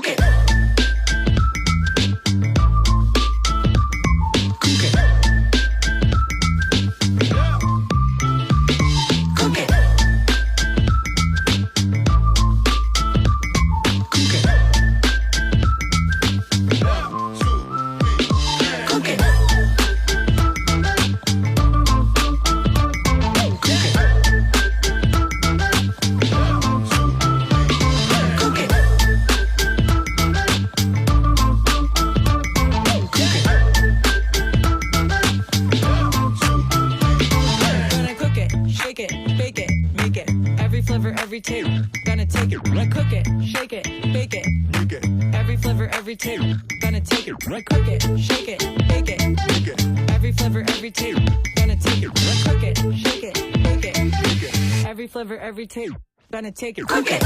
Cook it. Cook it. Cook it. Cook it. Cook it. Every taste, gonna take it, right? Cook it, shake it, bake it, make it. Every flavor, every taste, gonna take it, right? Cook it, shake it, bake it, make it. Every flavor, every taste, gonna take it, right? Cook it, shake it, bake it, make it. Every flavor, every taste, gonna take it, cook it.